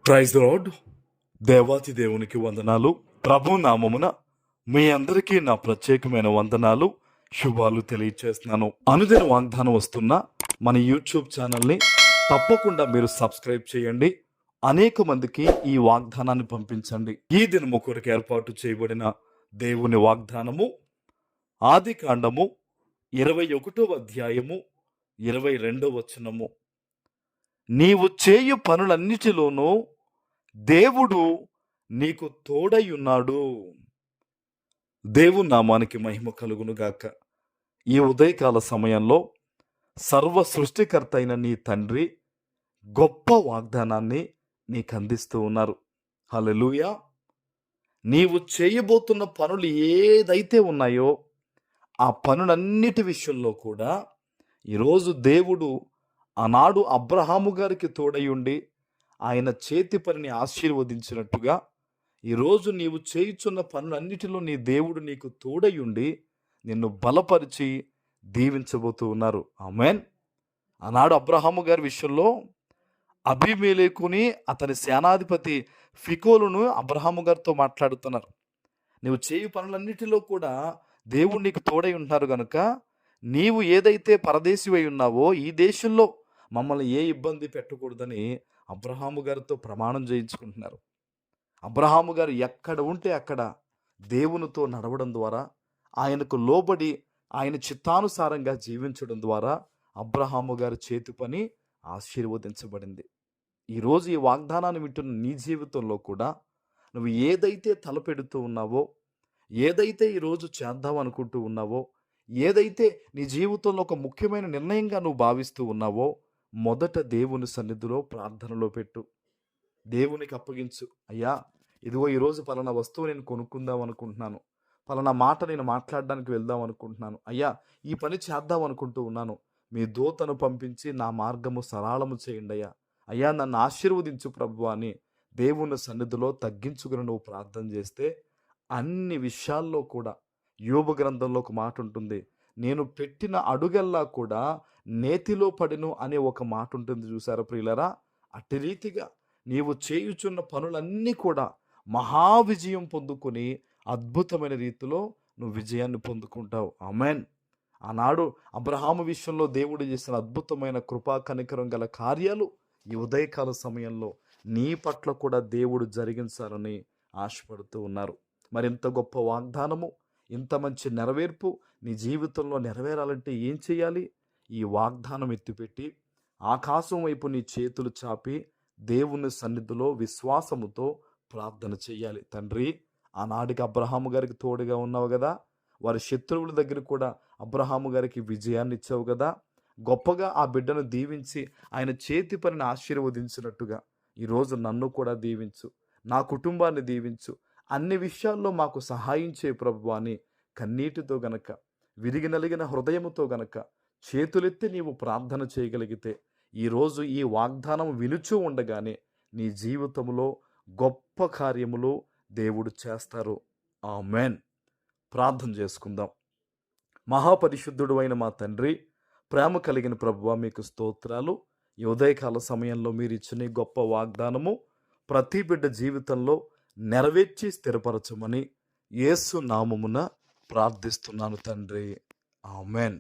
Praise the lord. దేవాతి దేవునికి వందనాలు. ప్రభు నామమున మీ అందరికీ నా ప్రత్యేకమైన వందనాలు, శుభాలు తెలియచేస్తున్నాను. అనుదిన వాగ్దానం వస్తున్న మన యూట్యూబ్ ఛానల్ని తప్పకుండా మీరు సబ్స్క్రైబ్ చేయండి. అనేక మందికి ఈ వాగ్దానాన్ని పంపించండి. ఈ దినము కొరకు ఏర్పాటు చేయబడిన దేవుని వాగ్దానము ఆది కాండము 21వ అధ్యాయము 22వ వచనము. నీవు చేయు పనులన్నిటిలోనూ దేవుడు నీకు తోడై ఉన్నాడు. దేవుని నామానికి మహిమ కలుగును గాక. ఈ ఉదయకాల సమయంలో సర్వ సృష్టికర్త అయిన నీ తండ్రి గొప్ప వాగ్దానాన్ని నీకు అందిస్తూ ఉన్నారు. హల్లెలూయా. నీవు చేయబోతున్న పనులు ఏదైతే ఉన్నాయో ఆ పనులన్నిటి విషయంలో కూడా ఈరోజు దేవుడు ఆనాడు అబ్రహాము గారికి తోడై ఉండి ఆయన చేతి పనిని ఆశీర్వదించినట్టుగా ఈరోజు నీవు చేయుచున్న పనులన్నిటిలో నీ దేవుడు నీకు తోడై ఉండి నిన్ను బలపరిచి దీవించబోతూ ఉన్నారు. ఆమేన్. ఆనాడు అబ్రహాము గారి విషయంలో అబీమెలెకుని అతని సేనాధిపతి ఫికోలును అబ్రహాము గారితో మాట్లాడుతున్నారు. నీవు చేయు పనులన్నిటిలో కూడా దేవుడు నీకు తోడై ఉంటున్నారు కనుక నీవు ఏదైతే పరదేశివై ఉన్నావో ఈ దేశంలో మమ్మల్ని ఏ ఇబ్బంది పెట్టకూడదని అబ్రహాము గారితో ప్రమాణం చేయించుకుంటున్నారు. అబ్రహాము గారు ఎక్కడ ఉంటే అక్కడ దేవునితో నడవడం ద్వారా, ఆయనకు లోబడి ఆయన చిత్తానుసారంగా జీవించడం ద్వారా అబ్రహాము గారి చేతి పని ఆశీర్వదించబడింది. ఈరోజు ఈ వాగ్దానాన్ని వింటున్న నీ జీవితంలో కూడా నువ్వు ఏదైతే తలపెడుతూ ఉన్నావో, ఏదైతే ఈరోజు చేద్దాం అనుకుంటూ ఉన్నావో, ఏదైతే నీ జీవితంలో ఒక ముఖ్యమైన నిర్ణయంగా నువ్వు భావిస్తూ ఉన్నావో, మొదట దేవుని సన్నిధిలో ప్రార్థనలో పెట్టు. దేవునికి అప్పగించు. అయ్యా, ఇదిగో ఈరోజు పలానా వస్తువు నేను కొనుక్కుందాం అనుకుంటున్నాను, పలానా మాట నేను మాట్లాడడానికి వెళ్దాం అనుకుంటున్నాను, అయ్యా ఈ పని చేద్దాం అనుకుంటూ ఉన్నాను, మీ దూతను పంపించి నా మార్గము సరళము చేయండి అయ్యా, అయ్యా నన్ను ఆశీర్వదించు ప్రభువా అని దేవుని సన్నిధిలో తగ్గించుకుని నువ్వు ప్రార్థన చేస్తే అన్ని విషయాల్లో కూడా యోబు గ్రంథంలో ఒక మాట ఉంటుంది, నేను పెట్టిన అడుగల్లా కూడా నేతిలో పడిను అనే ఒక మాట ఉంటుంది. చూసారా ప్రియులరా? అట్టి రీతిగా నీవు చేయుచున్న పనులన్నీ కూడా మహావిజయం పొందుకొని అద్భుతమైన రీతిలో నువ్వు విజయాన్ని పొందుకుంటావు. ఆమేన్. ఆనాడు అబ్రహాము విషయంలో దేవుడు చేసిన అద్భుతమైన కృపా కనికరం గల కార్యాలు ఈ ఉదయకాల సమయంలో నీ పట్ల కూడా దేవుడు జరిగించాలని ఆశపడుతూ ఉన్నారు. మరింత గొప్ప వాగ్దానము, ఇంత మంచి నెరవేర్పు నీ జీవితంలో నెరవేరాలంటే ఏం చేయాలి? ఈ వాగ్దానం ఎత్తిపెట్టి ఆకాశం వైపు నీ చేతులు చాపి దేవుని సన్నిధిలో విశ్వాసముతో ప్రార్థన చేయాలి. తండ్రి, ఆనాడికి అబ్రహాము గారికి తోడుగా ఉన్నావు కదా, వారి శత్రువుల దగ్గర కూడా అబ్రహాము గారికి విజయాన్ని ఇచ్చావు కదా, గొప్పగా ఆ బిడ్డను దీవించి ఆయన చేతి పనిని ఆశీర్వదించినట్టుగా ఈరోజు నన్ను కూడా దీవించు, నా కుటుంబాన్ని దీవించు, అన్ని విషయాల్లో మాకు సహాయం చేయ ప్రభువా అని కన్నీటితో గనక, విరిగి నలిగిన హృదయముతో గనక చేతులెత్తి నీవు ప్రార్థన చేయగలిగితే ఈరోజు ఈ వాగ్దానం వినుచూ ఉండగానే నీ జీవితంలో గొప్ప కార్యములు దేవుడు చేస్తారు. ఆమేన్. ప్రార్థన చేసుకుందాం. మహాపరిశుద్ధుడు అయిన మా తండ్రి, ప్రేమ కలిగిన ప్రభువా మీకు స్తోత్రాలు. ఈ ఉదయకాల సమయంలో మీరు ఇచ్చిన ఈ గొప్ప వాగ్దానము ప్రతి బిడ్డ జీవితంలో నెరవేర్చి స్థిరపరచమని యేసు నామమున ప్రార్థిస్తున్నాను తండ్రి. ఆమేన్.